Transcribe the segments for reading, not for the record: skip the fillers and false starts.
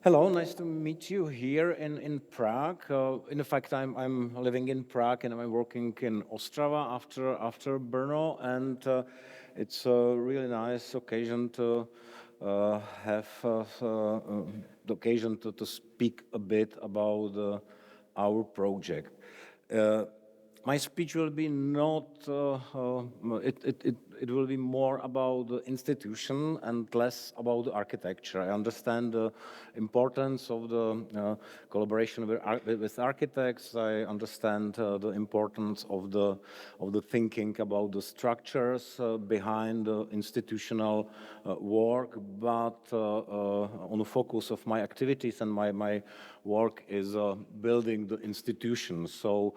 Hello, nice to meet you here in Prague. In fact, I'm living in Prague and I'm working in Ostrava after Brno, and it's a really nice occasion to have the occasion to speak a bit about our project. My speech will be not, it will be more about the institution and less about the architecture. I understand the importance of the collaboration with architects. I understand the importance of the thinking about the structures behind the institutional work, but on the focus of my activities and my work is building the institution. So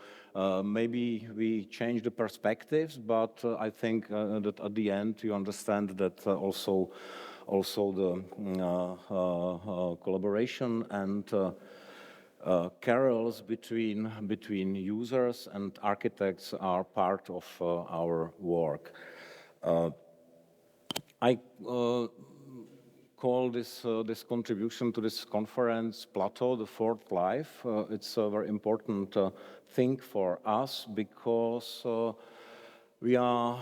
maybe we change the perspectives, but I think that at the end you understand that also the collaboration and carols between users and architects are part of our work. I call this contribution to this conference Plateau, the fourth life. It's a very important thing for us because we are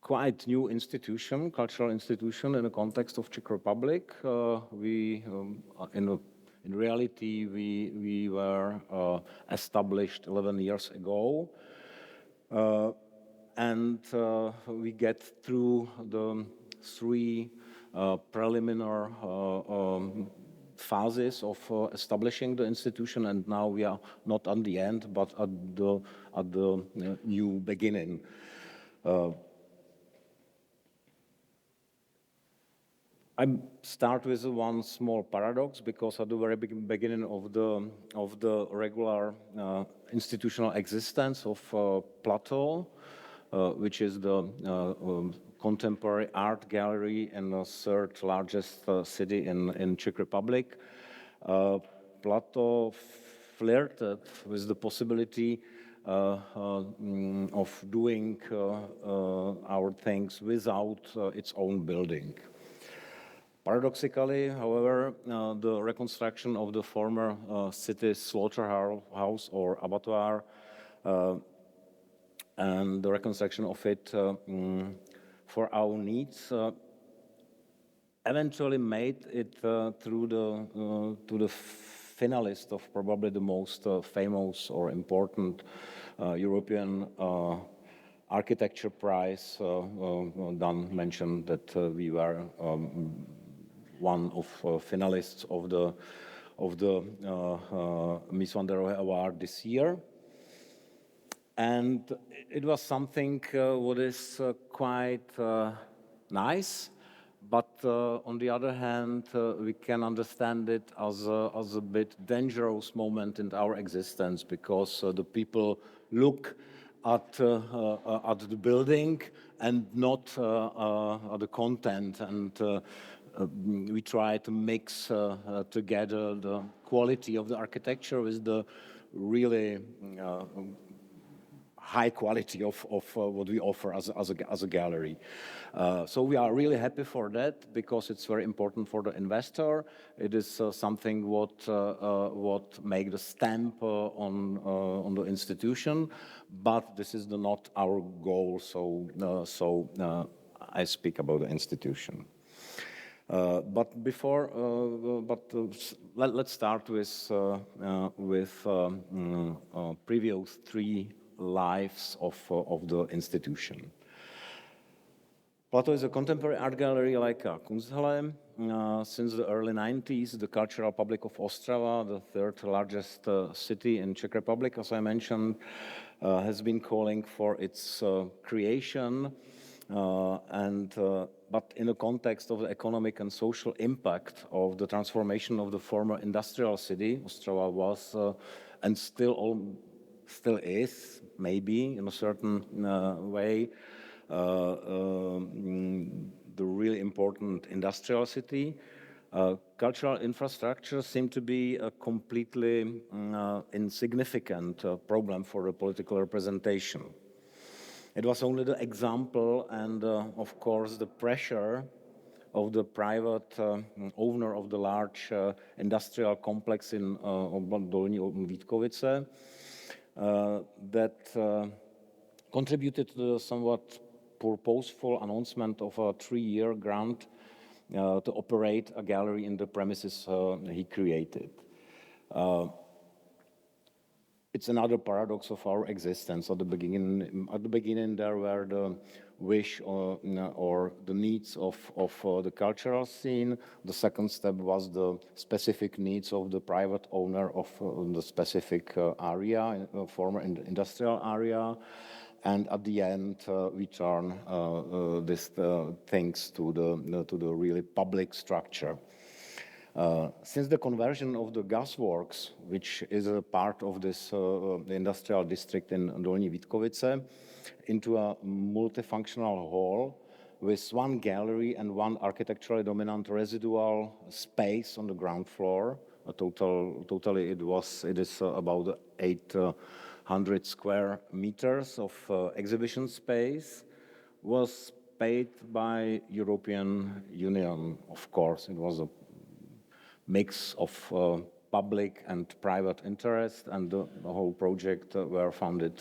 quite new institution, cultural institution in the context of Czech Republic. In reality, we were established 11 years ago. And we get through the three preliminary phases of establishing the institution, and now we are not at the end, but at the new beginning. I start with one small paradox, because at the very beginning of the regular institutional existence of Plateau, which is the contemporary art gallery in the third largest city in Czech Republic, Plateau flirted with the possibility of doing our things without its own building. Paradoxically, however, the reconstruction of the former city slaughterhouse or abattoir and the reconstruction of it for our needs eventually made it through to the finalist of probably the most famous or important European architecture prize. Dan mentioned that we were one of finalists of the Mies van der Rohe Award this year. And it was something what is quite nice, but on the other hand, we can understand it as a bit dangerous moment in our existence, because the people look at the building and not at the content, and we try to mix together the quality of the architecture with the really high quality of what we offer as a gallery. So we are really happy for that, because it's very important for the investor. It is something what make the stamp on the institution, but this is not our goal. So I speak about the institution. But let's start with previous three lives of the institution. Plateau is a contemporary art gallery like Kunsthalle. Since the early 90s, the Cultural Public of Ostrava, the third largest city in Czech Republic, as I mentioned, has been calling for its creation. But in the context of the economic and social impact of the transformation of the former industrial city, Ostrava was and still is, maybe in a certain way, the really important industrial city. Cultural infrastructure seemed to be a completely insignificant problem for the political representation. It was only the example and, of course, the pressure of the private owner of the large industrial complex in Dolní Vítkovice that contributed to the somewhat purposeful announcement of a 3-year grant to operate a gallery in the premises he created. It's another paradox of our existence. At the beginning there were the wish or the needs of the cultural scene. The second step was the specific needs of the private owner of the specific area, former industrial area. And at the end, we turn these things to the really public structure. Since the conversion of the gasworks, which is a part of this the industrial district in Dolní Vítkovice, into a multifunctional hall with one gallery and one architecturally dominant residual space on the ground floor. Totally, it is about 800 square meters of exhibition space, was paid by European Union. Of course, it was a mix of public and private interest, and the whole project were funded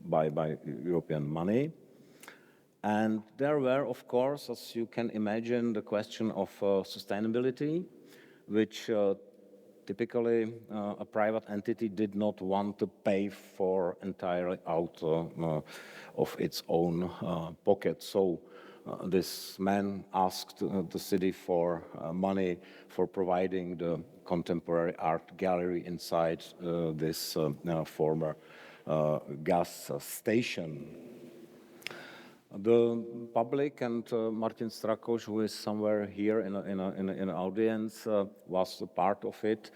by European money. And there were, of course, as you can imagine, the question of sustainability, which typically a private entity did not want to pay for entirely out of its own pocket. So this man asked the city for money for providing the contemporary art gallery inside this former gas station. The public, and Martin Strakoš, who is somewhere here in an audience, was a part of it.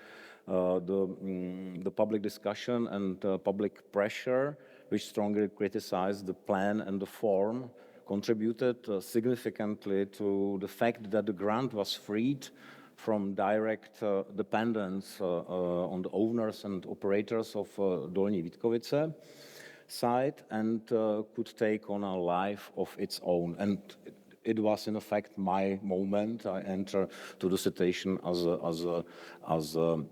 The public discussion and public pressure, which strongly criticized the plan and the form, contributed significantly to the fact that the grant was freed from direct dependence on the owners and operators of Dolní Vítkovice site, and could take on a life of its own. And it was in effect my moment. I entered to the situation as a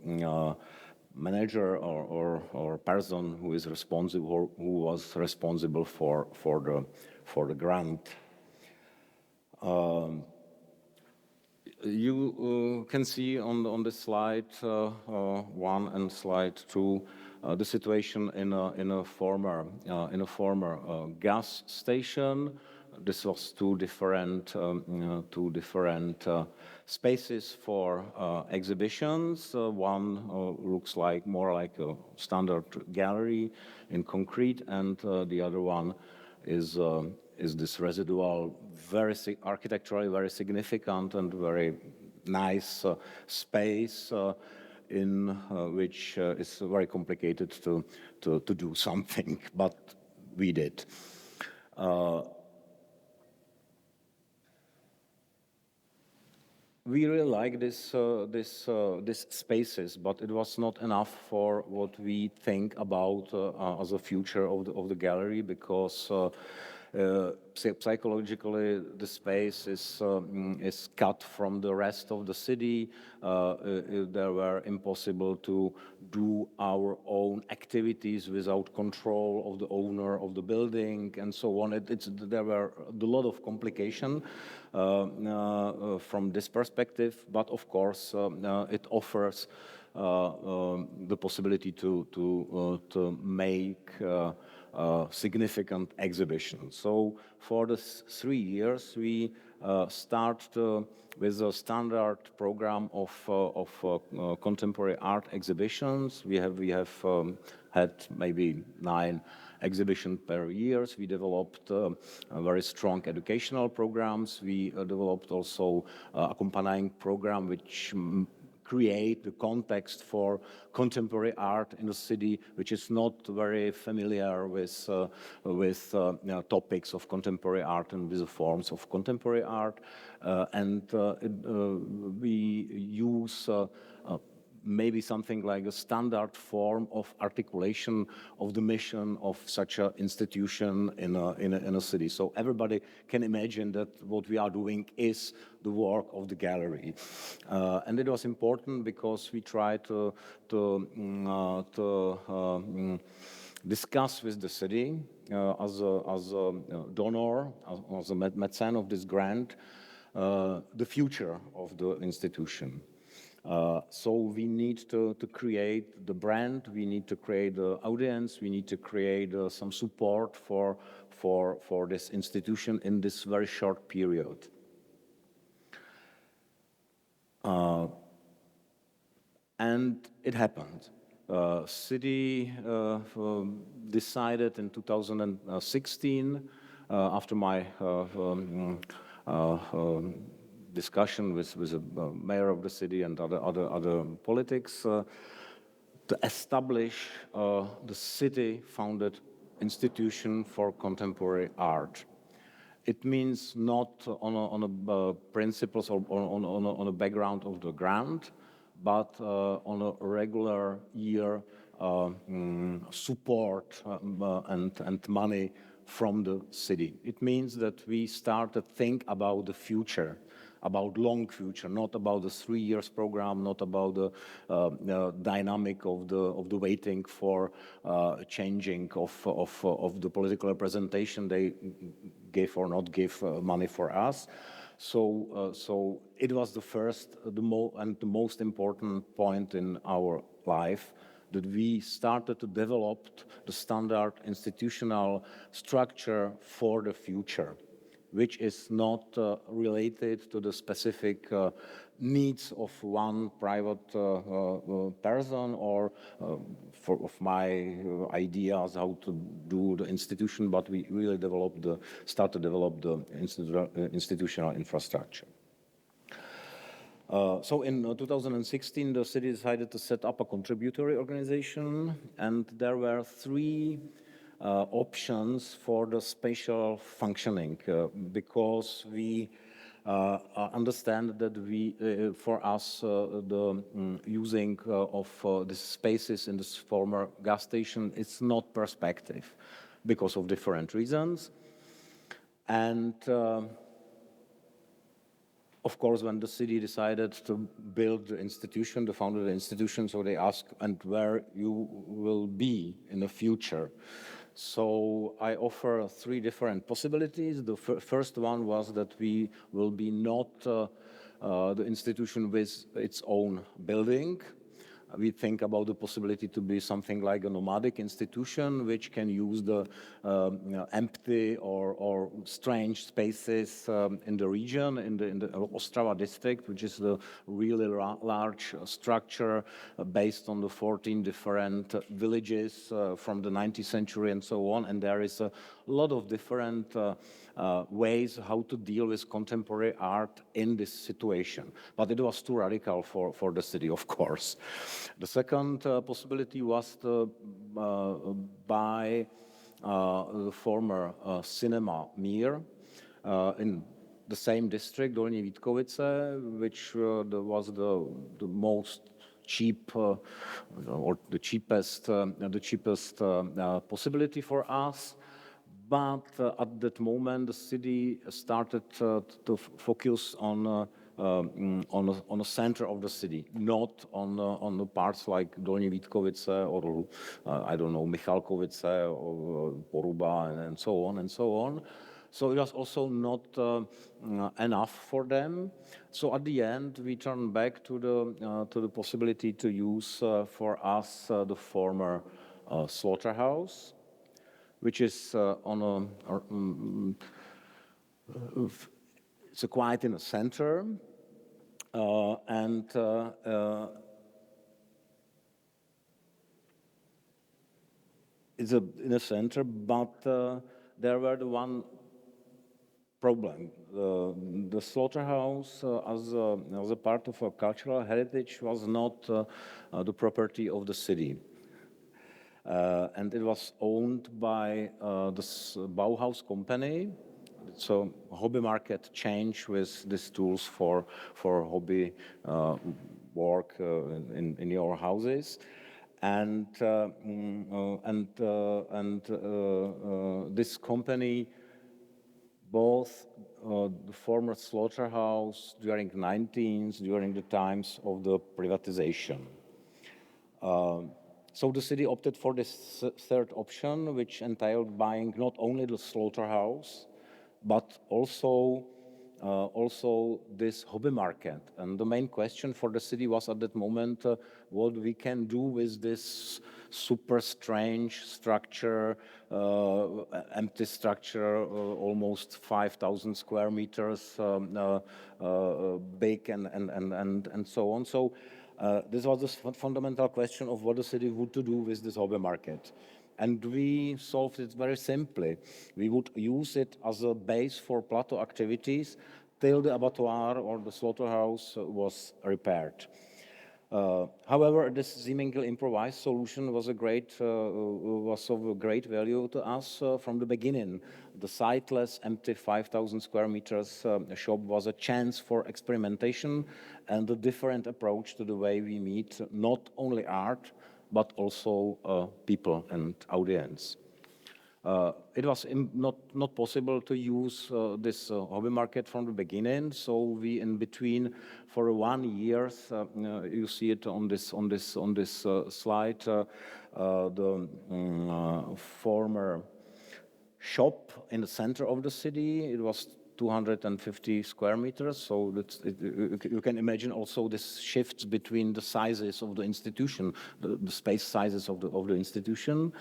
manager or person who is responsible, who was responsible for the grant. You can see on this slide 1 and slide 2 the situation in a former gas station. This was two different spaces for exhibitions. One looks more like a standard gallery in concrete, and the other one is this residual, architecturally very significant and very nice space in which is very complicated to do something, but we did. We really like this spaces, but it was not enough for what we think about as a future of the gallery, because psychologically the space is cut from the rest of the city. They were impossible to do our own activities without control of the owner of the building and so on. There were a lot of complication from this perspective, but of course it offers the possibility to make significant exhibition. So for the 3 years, we start with a standard program of contemporary art exhibitions. We have had maybe 9 exhibitions per year. We developed very strong educational programs. We developed also accompanying program which create the context for contemporary art in the city, which is not very familiar with topics of contemporary art and with the forms of contemporary art. We use maybe something like a standard form of articulation of the mission of such an institution in a city. So everybody can imagine that what we are doing is the work of the gallery. And it was important because we tried to discuss with the city as a donor, as a mécène of this grant, the future of the institution. So we need to create the brand, we need to create the audience, we need to create some support for this institution in this very short period. And it happened. City decided in 2016, after my discussion with the mayor of the city and other politics, to establish the city-founded institution for contemporary art. It means not on a principles or on a background of the grant, but on a regular year support and money from the city. It means that we start to think about the future, about long future, not about the 3 years program, not about the dynamic of the waiting for changing of the political representation they give or not give money for us. So it was the first, the most important point in our life, that we started to develop the standard institutional structure for the future, which is not related to the specific needs of one private person or of my ideas how to do the institution, but we really start to develop the institutional infrastructure. So in 2016, the city decided to set up a contributory organization, and there were 3 options for the spatial functioning, because we understand that for us, the using of the spaces in this former gas station is not perspective because of different reasons. And of course, when the city decided to build the institution, the founded institution, so they asked, and where you will be in the future. So I offer 3 different possibilities. The first one was that we will be not the institution with its own building. We think about the possibility to be something like a nomadic institution, which can use the empty or strange spaces in the region, in the Ostrava district, which is the really large structure based on the 14 different villages from the 19th century and so on. And there is a lot of different ways how to deal with contemporary art in this situation. But it was too radical for the city, of course. The second possibility was to buy the former cinema Mír in the same district, Dolní Vítkovice, which was the most cheap or the cheapest possibility for us. But at that moment, the city started to focus on the center of the city, not on the parts like Dolní Vítkovice or I don't know, Michalkovice or Poruba and so on and so on. So it was also not enough for them. So at the end, we turned back to the possibility to use for us the former slaughterhouse, which is it's quite in the center, and it's in the center, but there were the one problem. The slaughterhouse, as a part of a cultural heritage, was not the property of the city. And it was owned by this Bauhaus company. So hobby market changed with these tools for hobby work in your houses. And this company bought the former slaughterhouse during the times of the privatization. So the city opted for this third option, which entailed buying not only the slaughterhouse, but also this hobby market. And the main question for the city was at that moment what we can do with this super strange structure, empty structure, almost 5,000 square meters big, and so on. So this was the fundamental question of what the city would to do with this hobby market. And we solved it very simply. We would use it as a base for plateau activities till the abattoir or the slaughterhouse was repaired. However, this seemingly improvised solution was of great value to us from the beginning. The sightless, empty 5,000 square meters shop was a chance for experimentation and a different approach to the way we meet not only art, but also people and audience. It was not possible to use this hobby market from the beginning, so we in between for 1 year, you see it on this slide, the former shop in the center of the city. It was 250 square meters, so you can imagine also this shifts between the sizes of the institution, the space sizes of the institution.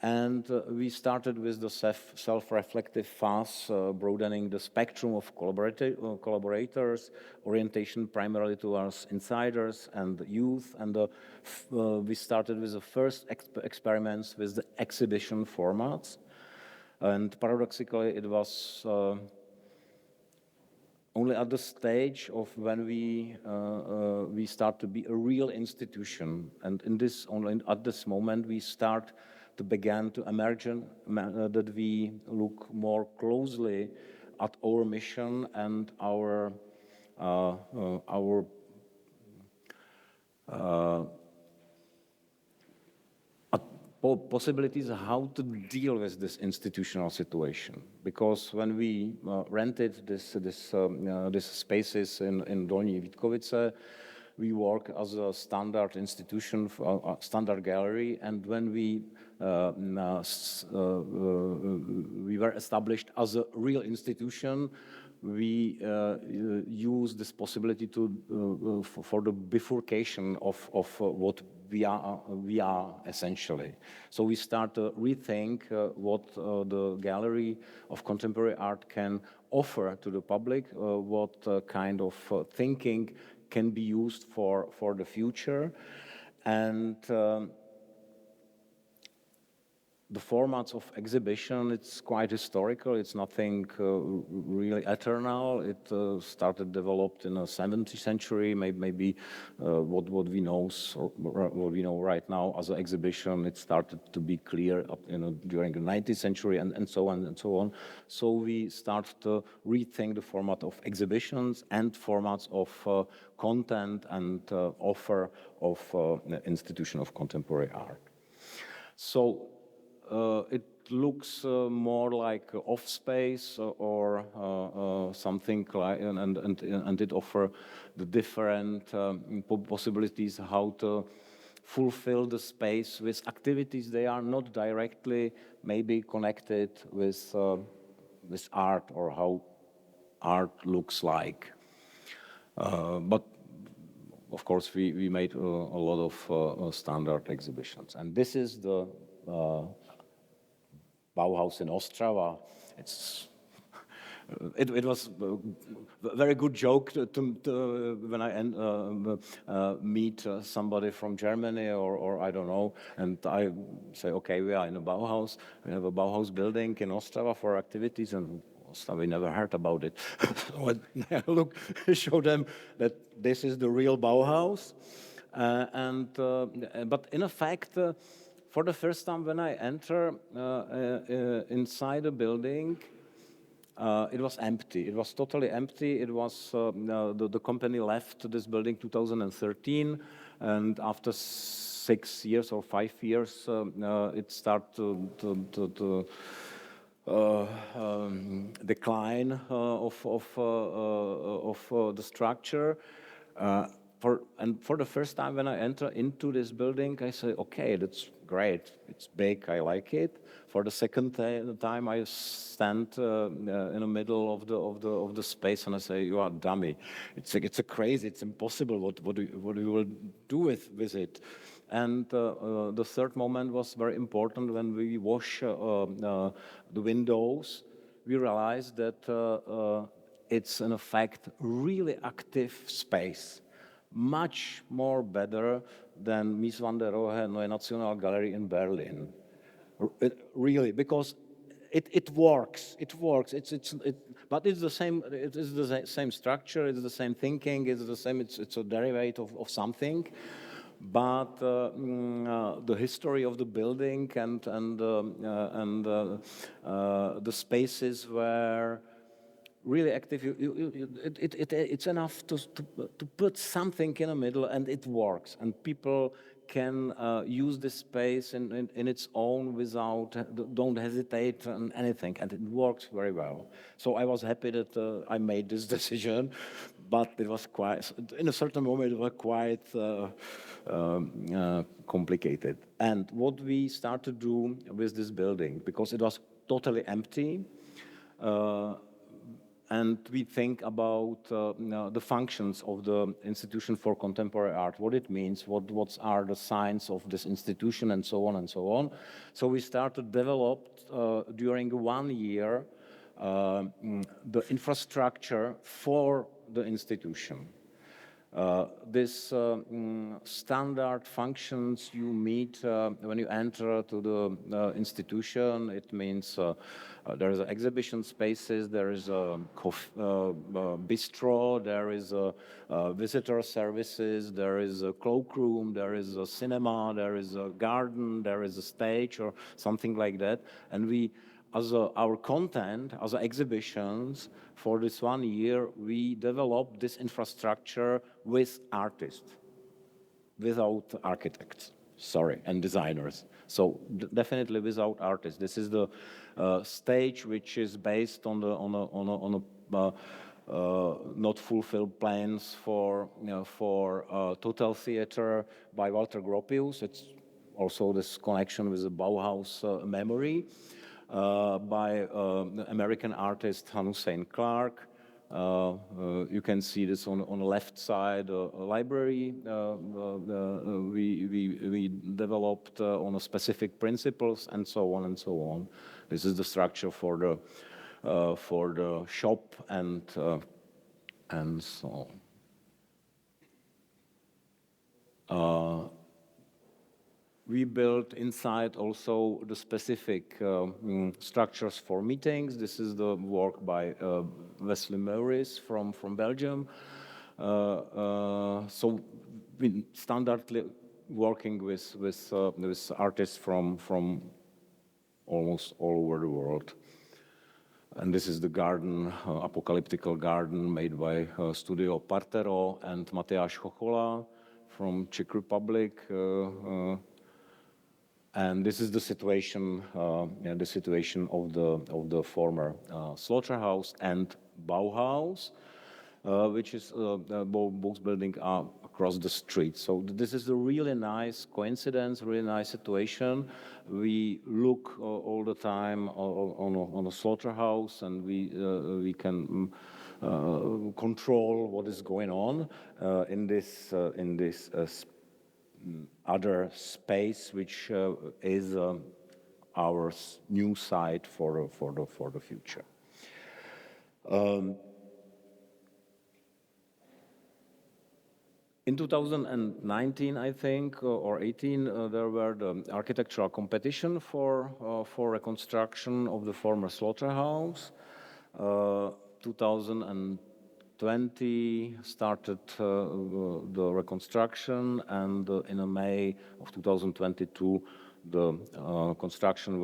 And we started with the self-reflective phase, broadening the spectrum of collaborators, orientation primarily towards insiders and youth. And we started with the first experiments with the exhibition formats. And paradoxically, it was only at the stage of when we start to be a real institution. And at this moment, we start to begin to imagine that we look more closely at our mission and our possibilities how to deal with this institutional situation. Because when we rented this spaces in Dolní Vítkovice, we work as a standard institution, standard gallery, and when we were established as a real institution, we use this possibility for the bifurcation of what we are essentially. So we start to rethink what the Gallery of Contemporary Art can offer to the public, what kind of thinking can be used for the future. And the formats of exhibition, it's quite historical. It's nothing really eternal. It started developed in the 17th century, maybe what we know right now as an exhibition. It started to be clear during the 19th century and so on and so on. So we start to rethink the format of exhibitions and formats of content and offer of the institution of contemporary art. So it looks more like off space or something like, and it offers the different possibilities how to fulfill the space with activities they are not directly maybe connected with art or how art looks like. But of course, we made a lot of standard exhibitions, and this is the Bauhaus in Ostrava. It was a very good joke to when I meet somebody from Germany or I don't know, and I say, okay, we are in a Bauhaus. We have a Bauhaus building in Ostrava for activities, and we never heard about it. So I show them that this is the real Bauhaus, but in effect. For the first time when I enter inside a building, it was empty. It was totally empty. It was the company left this building 2013, and after 6 years or 5 years, it started to decline of the structure. For the first time when I enter into this building, I say, okay, that's great. It's big. I like it. For the second time, I stand in the middle of the space and I say, you are dummy. It's a crazy. It's impossible. What you will do with it? And the third moment was very important when we wash the windows. We realized that it's in effect really active space. Much more better than Mies van der Rohe Neue National Gallery in Berlin. Really, because it works. It works. But it's the same. It is the same structure. It's the same thinking. It's the same. It's a derivative of something. But the history of the building and the spaces were really active. It's enough to put something in the middle, and it works, and people can use this space in its own without, don't hesitate on anything, and it works very well. So I was happy that I made this decision, but it was quite, in a certain moment, it was quite complicated. And what we started to do with this building, because it was totally empty, and we think about the functions of the Institution for Contemporary Art, what it means, what are the signs of this institution, and so on and so on. So we started to develop during 1 year the infrastructure for the institution. This standard functions you meet when you enter to the institution. It means there is exhibition spaces, there is a bistro, there is visitor services, there is a cloakroom, there is a cinema, there is a garden, there is a stage or something like that. And we, as our content, as exhibitions, for this 1 year, we developed this infrastructure with artists, without architects, and designers. So definitely without artists. This is the stage which is based on not fulfilled plans for Total Theater by Walter Gropius. It's also this connection with the Bauhaus memory. By American artist Hussein Clark. You can see this on the left side, a library we developed on a specific principles, and so on and so on. This is the structure for the shop and so on. We built inside also the specific structures for meetings. This is the work by Wesley Maurice from Belgium. So we standardly working with artists from almost all over the world. And this is the garden, apocalyptical garden made by Studio Partero and Matyáš Chochola from Czech Republic. And this is the situation of the former slaughterhouse and Bauhaus, which is both buildings are across the street. So this is a really nice coincidence, really nice situation. We look all the time on a slaughterhouse, and we can control what is going on in this other space, which is our new site for the future. In 2019, I think, or 18, there were the architectural competition for reconstruction of the former slaughterhouse. 2020 started the reconstruction, and in May of 2022, the construction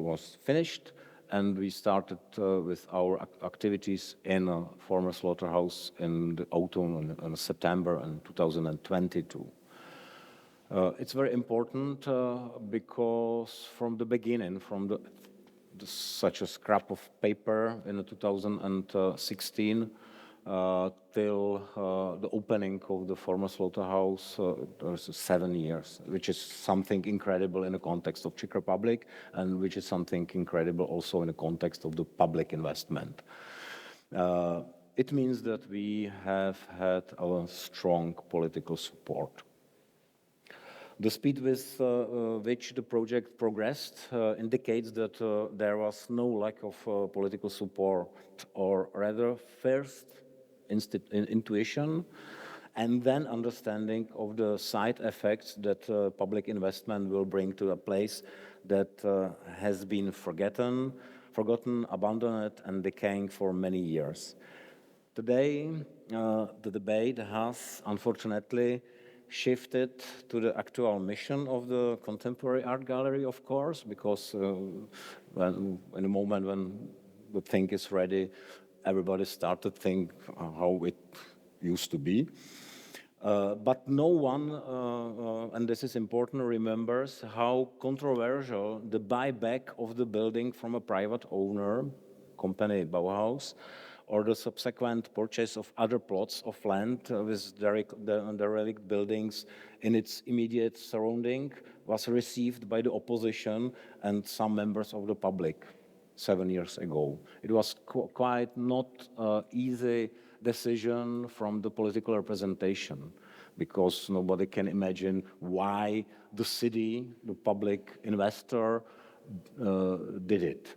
was finished, and we started with our activities in a former slaughterhouse in the autumn in September in 2022. It's very important because from the beginning, such a scrap of paper in 2016 till the opening of the former slaughterhouse, there's 7 years, which is something incredible in the context of Czech Republic, and which is something incredible also in the context of the public investment. It means that we have had a strong political support. The speed with which the project progressed indicates that there was no lack of political support, or rather first intuition and then understanding of the side effects that public investment will bring to a place that has been forgotten, abandoned, and decaying for many years. Today, the debate has unfortunately shifted to the actual mission of the contemporary art gallery, of course, because in a moment when the thing is ready, everybody started to think how it used to be. But no one, and this is important, remembers how controversial the buyback of the building from a private owner, company Bauhaus, or the subsequent purchase of other plots of land with derelict buildings in its immediate surrounding was received by the opposition and some members of the public 7 years ago. It was quite not an easy decision from the political representation, because nobody can imagine why the city, the public investor, did it.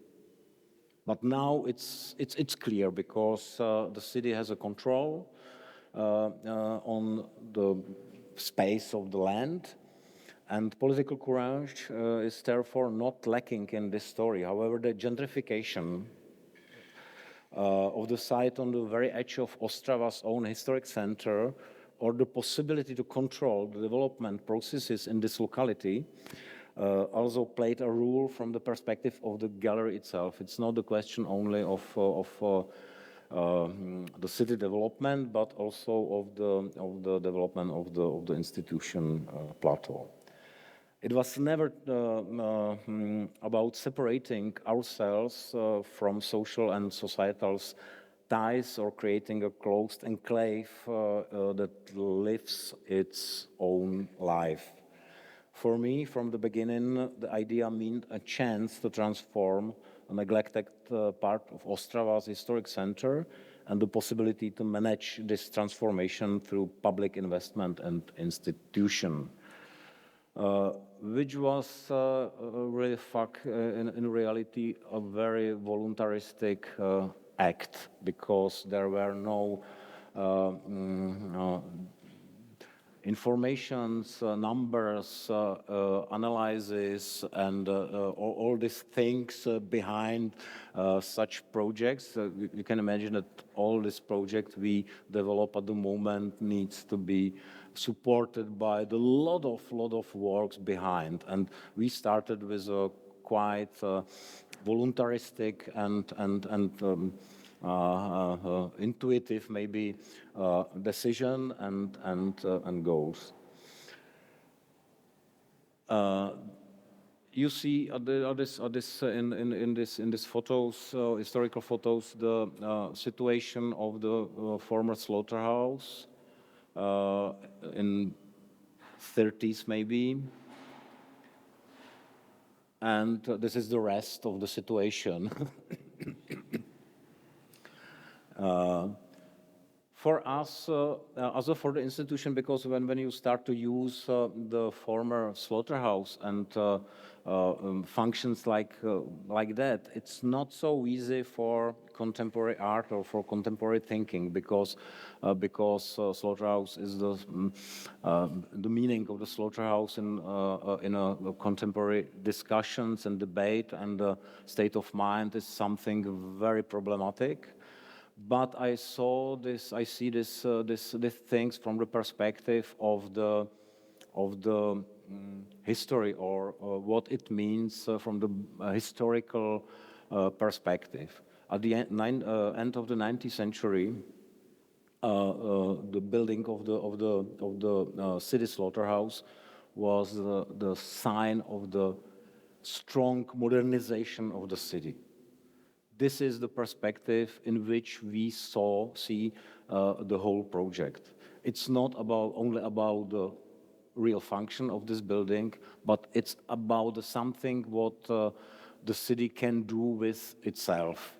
But now it's clear, because the city has a control on the space of the land, and political courage is therefore not lacking in this story. However, the gentrification of the site on the very edge of Ostrava's own historic center, or the possibility to control the development processes in this locality, also played a role from the perspective of the gallery itself. It's not the question only of the city development, but also of the development of the institution plateau. It was never about separating ourselves from social and societal ties, or creating a closed enclave that lives its own life. For me, from the beginning, the idea meant a chance to transform a neglected part of Ostrava's historic center, and the possibility to manage this transformation through public investment and institution, which was really in reality a very voluntaristic act, because there were no informations, numbers, analysis, and all these things behind such projects. You can imagine that all this project we develop at the moment needs to be supported by the lot of works behind. And we started with a quite voluntaristic and intuitive, maybe, decision and goals. You see in these photos, historical photos, the situation of the former slaughterhouse in 30s maybe, and this is the rest of the situation. For us, also for the institution, because when you start to use the former slaughterhouse and functions like that, it's not so easy for contemporary art or for contemporary thinking, because slaughterhouse is the meaning of the slaughterhouse in a contemporary discussions and debate, and the state of mind is something very problematic. But I see this things from the perspective of the history, or what it means from the historical perspective. At the end of the 19th century, the building of the city slaughterhouse was the sign of the strong modernization of the city. This is the perspective in which we see the whole project. It's not only about the real function of this building, but it's about something what the city can do with itself,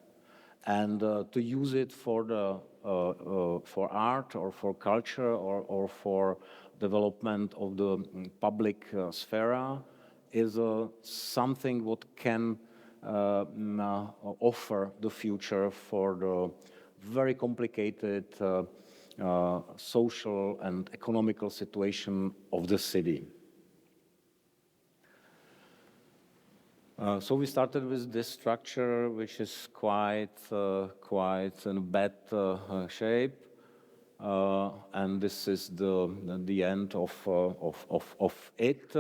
and to use it for art or for culture or for development of the public sphere is something what can offer the future for the very complicated social and economical situation of the city. So we started with this structure, which is quite in bad shape, and this is the end of it.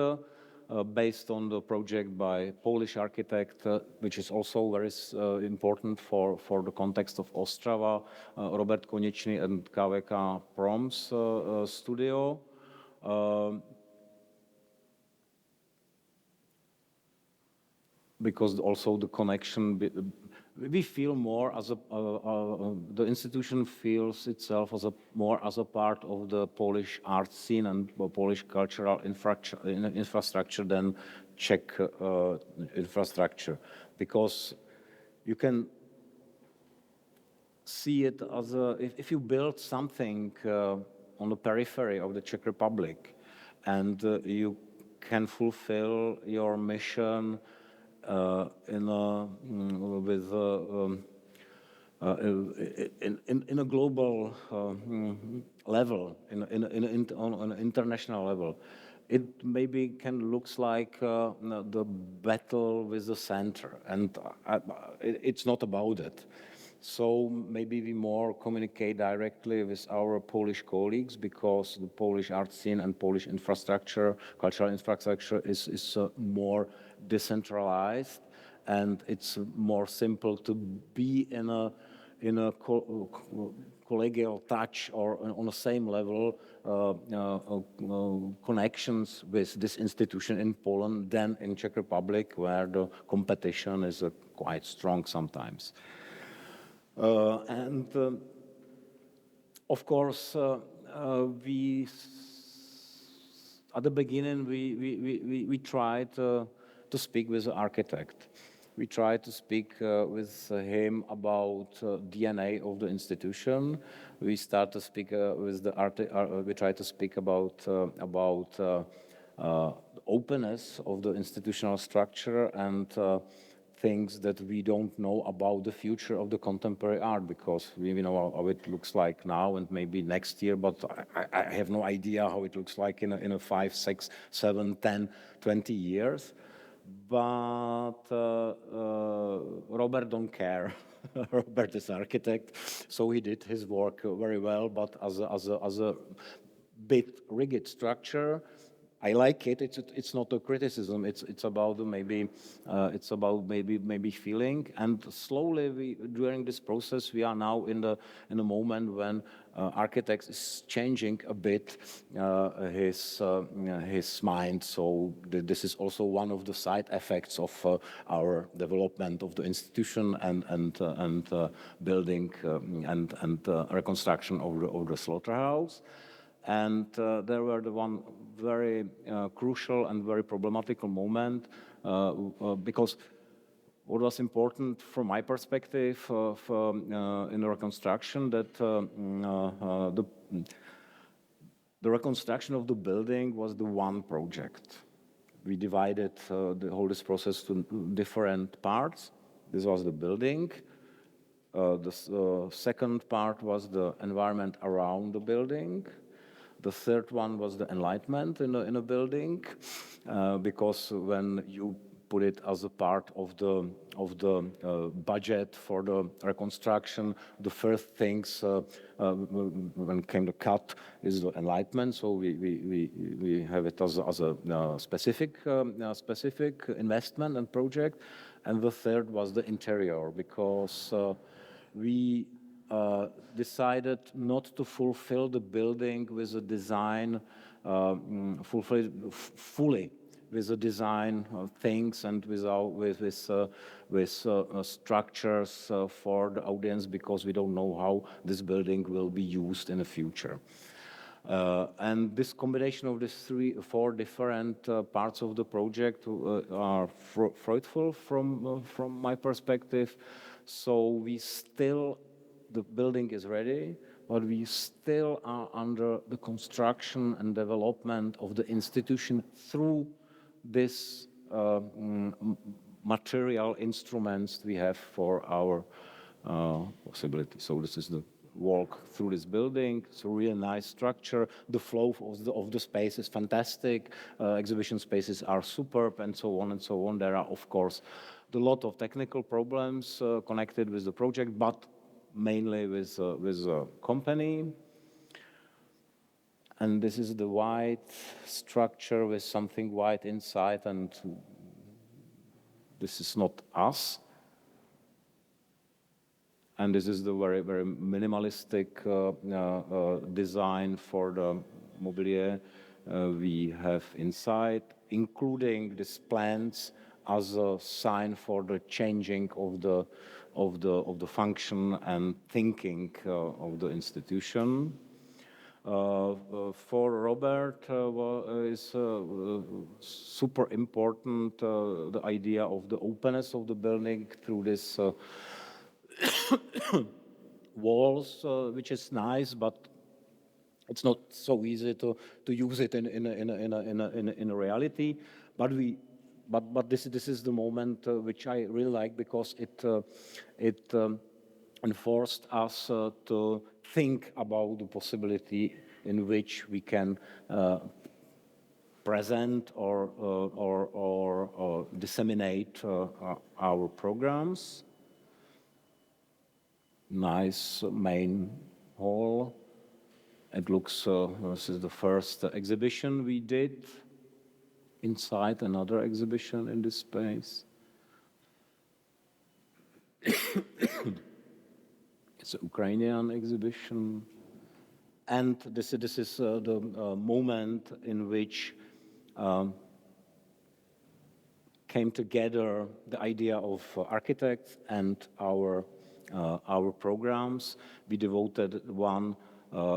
Based on the project by Polish architect, which is also very important for the context of Ostrava, Robert Konečný and KVK Proms studio. Because also the connection, we feel more as the institution feels itself more as a part of the Polish art scene and Polish cultural infrastructure than Czech infrastructure, because you can see it as if you build something on the periphery of the Czech Republic, and you can fulfill your mission in a global level, on an international level. It maybe can looks like the battle with the center, and it's not about it. So maybe we more communicate directly with our Polish colleagues, because the Polish art scene and Polish infrastructure, cultural infrastructure is more decentralized, and it's more simple to be in a collegial touch or on the same level connections with this institution in Poland than in Czech Republic, where the competition is quite strong sometimes. And of course, we at the beginning we tried to speak with the architect. We tried to speak with him about DNA of the institution. We start to speak with the we try to speak about openness of the institutional structure and things that we don't know about the future of the contemporary art, because we know how it looks like now and maybe next year, but I have no idea how it looks like in a 5, 6, 7, 10, 20 years. But Robert don't care. Robert is architect, so he did his work very well, but as a bit rigid structure, I like it. It's not a criticism. It's about maybe feeling. And slowly, during this process, we are now in a moment when architects is changing a bit his mind. So this is also one of the side effects of our development of the institution and building and reconstruction of the slaughterhouse. And there were the one very crucial and very problematical moment, because what was important from my perspective in the reconstruction, that the reconstruction of the building was the one project. We divided the whole this process to different parts. This was the building. The second part was the environment around the building. The third one was the enlightenment in a building, because when you put it as a part of the budget for the reconstruction, the first things when came the cut is the enlightenment. So we have it as a specific investment and project, And the third was the interior, because we decided not to fulfill the building with a design fully with the design of things and with structures for the audience, because we don't know how this building will be used in the future. And this combination of these four different parts of the project are fruitful from my perspective. So the building is ready, but we still are under the construction and development of the institution through this material instruments we have for our possibility. So this is the walk through this building. It's a really nice structure. The flow of the space is fantastic. Exhibition spaces are superb, and so on and so on. There are, of course, a lot of technical problems connected with the project, but mainly with the company. And this is the white structure with something white inside, and this is not us. And this is the very, very minimalistic design for the mobilier we have inside, including these plants as a sign for the changing of the function and thinking of the institution. For Robert is super important the idea of the openness of the building through this walls, which is nice, but it's not so easy to use it in a reality. But this is the moment which I really like, because it enforced us to think about the possibility in which we can present or disseminate our programs. Nice main hall. It looks, this is the first exhibition we did inside another exhibition in this space. It's an Ukrainian exhibition. And this is the moment in which came together the idea of architects and our programs. We devoted one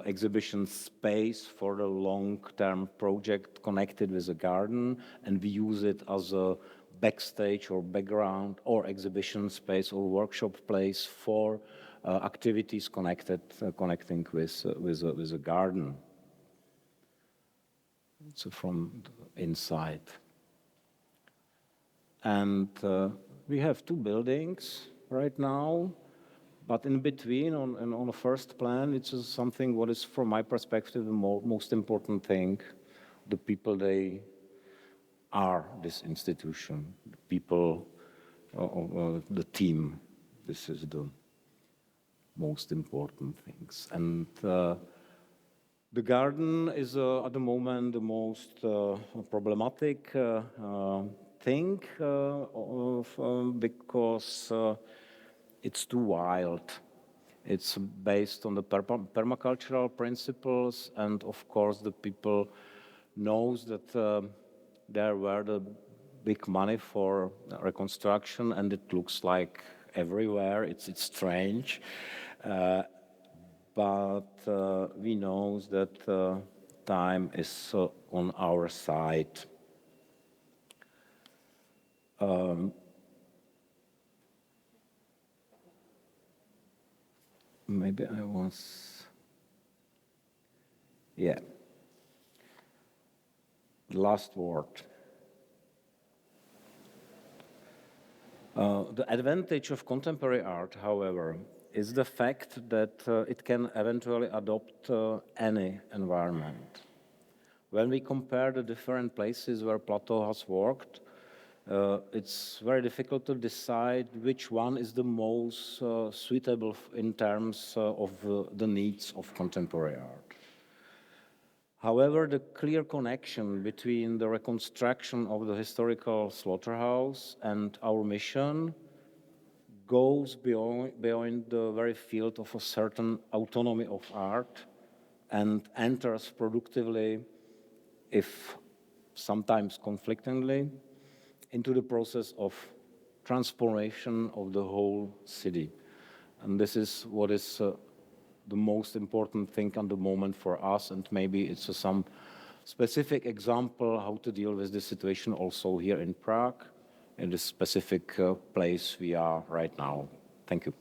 exhibition space for the long-term project connected with a garden, and we use it as a backstage or background or exhibition space or workshop place for activities connecting with a garden. So from the inside. And we have two buildings right now. But in between, on the first plan, it's just something what is, from my perspective, the most important thing. The people, they are this institution. The people, the team. This is the most important things. And the garden is, at the moment, the most problematic thing because it's too wild. It's based on the permacultural principles, and of course the people knows that there were the big money for reconstruction, and it looks like everywhere. It's strange, but we know that time is on our side. Maybe I was, yeah. Last word. The advantage of contemporary art, however, is the fact that it can eventually adopt any environment. When we compare the different places where Plato has worked, it's very difficult to decide which one is the most suitable in terms of the needs of contemporary art. However, the clear connection between the reconstruction of the historical slaughterhouse and our mission goes beyond the very field of a certain autonomy of art and enters productively, if sometimes conflictingly, into the process of transformation of the whole city. And this is what is the most important thing at the moment for us, and maybe it's some specific example how to deal with this situation also here in Prague, in this specific place we are right now. Thank you.